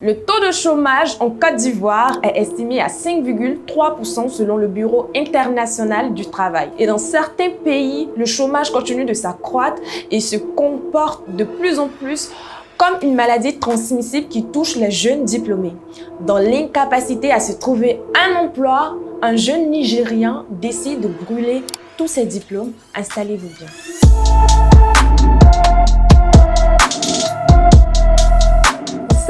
Le taux de chômage en Côte d'Ivoire est estimé à 5,3% selon le Bureau international du travail. Et dans certains pays, le chômage continue de s'accroître et se comporte de plus en plus comme une maladie transmissible qui touche les jeunes diplômés. Dans l'incapacité à se trouver un emploi, un jeune Nigérian décide de brûler tous ses diplômes. Installez-vous bien.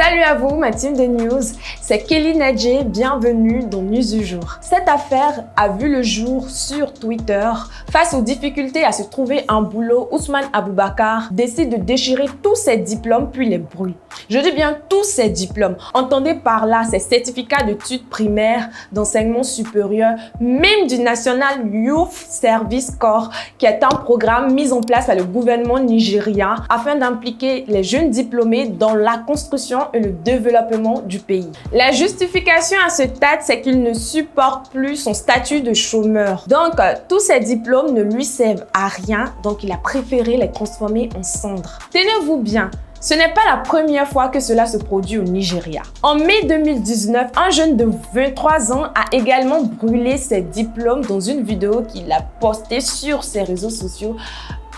Salut à vous, ma team de news, c'est Kelly Nadje, bienvenue dans News du jour. Cette affaire a vu le jour sur Twitter. Face aux difficultés à se trouver un boulot, Ousmane Aboubakar décide de déchirer tous ses diplômes puis les brûle. Je dis bien tous ses diplômes. Entendez par là ses certificats d'études primaires, d'enseignement supérieur, même du National Youth Service Corps, qui est un programme mis en place par le gouvernement nigérien afin d'impliquer les jeunes diplômés dans la construction et le développement du pays. La justification à ce stade, c'est qu'il ne supporte plus son statut de chômeur. Donc, tous ces diplômes ne lui servent à rien, donc il a préféré les transformer en cendres. Tenez-vous bien, ce n'est pas la première fois que cela se produit au Nigeria. En mai 2019, un jeune de 23 ans a également brûlé ses diplômes dans une vidéo qu'il a postée sur ses réseaux sociaux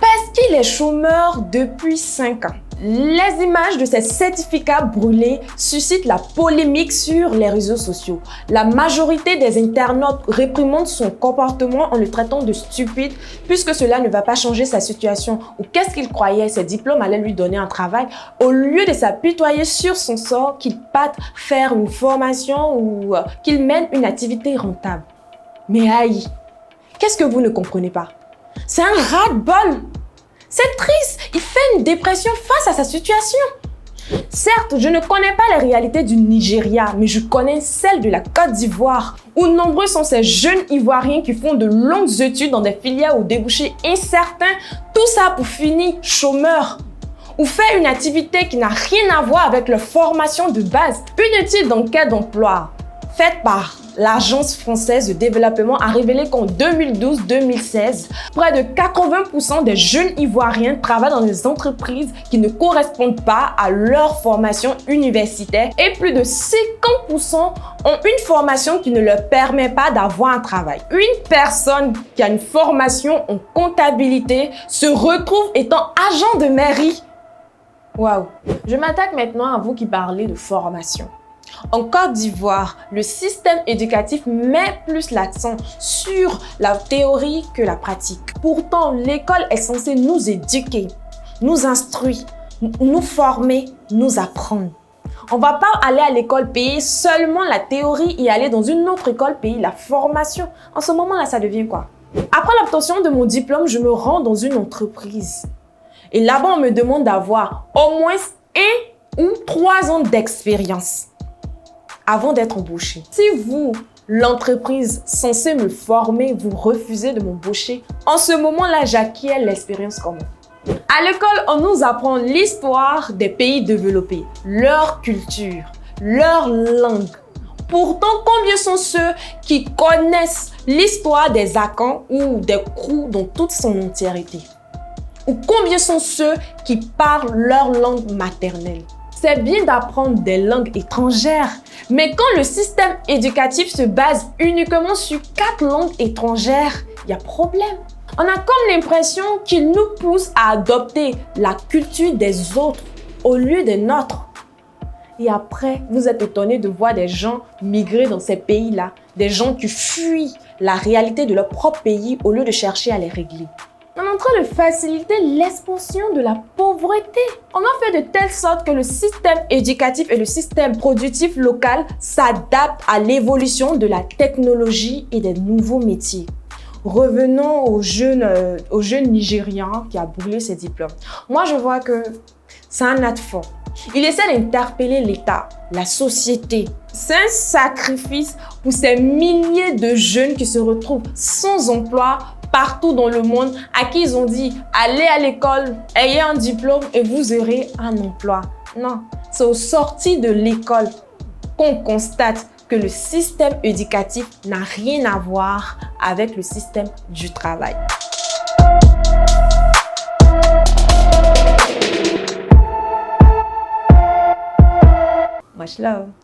parce qu'il est chômeur depuis 5 ans. Les images de ces certificats brûlés suscitent la polémique sur les réseaux sociaux. La majorité des internautes réprimandent son comportement en le traitant de stupide puisque cela ne va pas changer sa situation. Ou qu'est-ce qu'il croyait? Ces diplômes allaient lui donner un travail au lieu de s'apitoyer sur son sort, qu'il parte faire une formation ou qu'il mène une activité rentable. Mais aïe, qu'est-ce que vous ne comprenez pas? C'est un ras-le-bol. C'est triste, il fait une dépression face à sa situation. Certes, je ne connais pas les réalités du Nigeria, mais je connais celles de la Côte d'Ivoire, où nombreux sont ces jeunes Ivoiriens qui font de longues études dans des filières aux débouchés incertains, tout ça pour finir chômeur, ou faire une activité qui n'a rien à voir avec leur formation de base. Une étude d'enquête d'emploi faite par l'Agence française de développement a révélé qu'en 2012-2016, près de 80% des jeunes Ivoiriens travaillent dans des entreprises qui ne correspondent pas à leur formation universitaire et plus de 50% ont une formation qui ne leur permet pas d'avoir un travail. Une personne qui a une formation en comptabilité se retrouve étant agent de mairie. Waouh! Je m'attaque maintenant à vous qui parlez de formation. En Côte d'Ivoire, le système éducatif met plus l'accent sur la théorie que la pratique. Pourtant, l'école est censée nous éduquer, nous instruire, nous former, nous apprendre. On ne va pas aller à l'école payer seulement la théorie et aller dans une autre école payer la formation. En ce moment-là, ça devient quoi? Après l'obtention de mon diplôme, je me rends dans une entreprise. Et là-bas, on me demande d'avoir au moins 1 ou 3 ans d'expérience avant d'être embauché. Si vous, l'entreprise censée me former, vous refusez de m'embaucher, en ce moment-là, j'acquiers l'expérience comment? À l'école, on nous apprend l'histoire des pays développés, leur culture, leur langue. Pourtant, combien sont ceux qui connaissent l'histoire des Akans ou des Krou dans toute son entièreté? Ou combien sont ceux qui parlent leur langue maternelle? C'est bien d'apprendre des langues étrangères, mais quand le système éducatif se base uniquement sur 4 langues étrangères, il y a problème. On a comme l'impression qu'il nous pousse à adopter la culture des autres au lieu des nôtres. Et après, vous êtes étonné de voir des gens migrer dans ces pays-là, des gens qui fuient la réalité de leur propre pays au lieu de chercher à les régler. On est en train de faciliter l'expansion de la pauvreté. On a fait de telle sorte que le système éducatif et le système productif local s'adaptent à l'évolution de la technologie et des nouveaux métiers. Revenons au jeune Nigérian qui a brûlé ses diplômes. Moi, je vois que c'est un acte fort. Il essaie d'interpeller l'État, la société. C'est un sacrifice pour ces milliers de jeunes qui se retrouvent sans emploi partout dans le monde, à qui ils ont dit « Allez à l'école, ayez un diplôme et vous aurez un emploi ». Non, c'est aux sorties de l'école qu'on constate que le système éducatif n'a rien à voir avec le système du travail. Much love.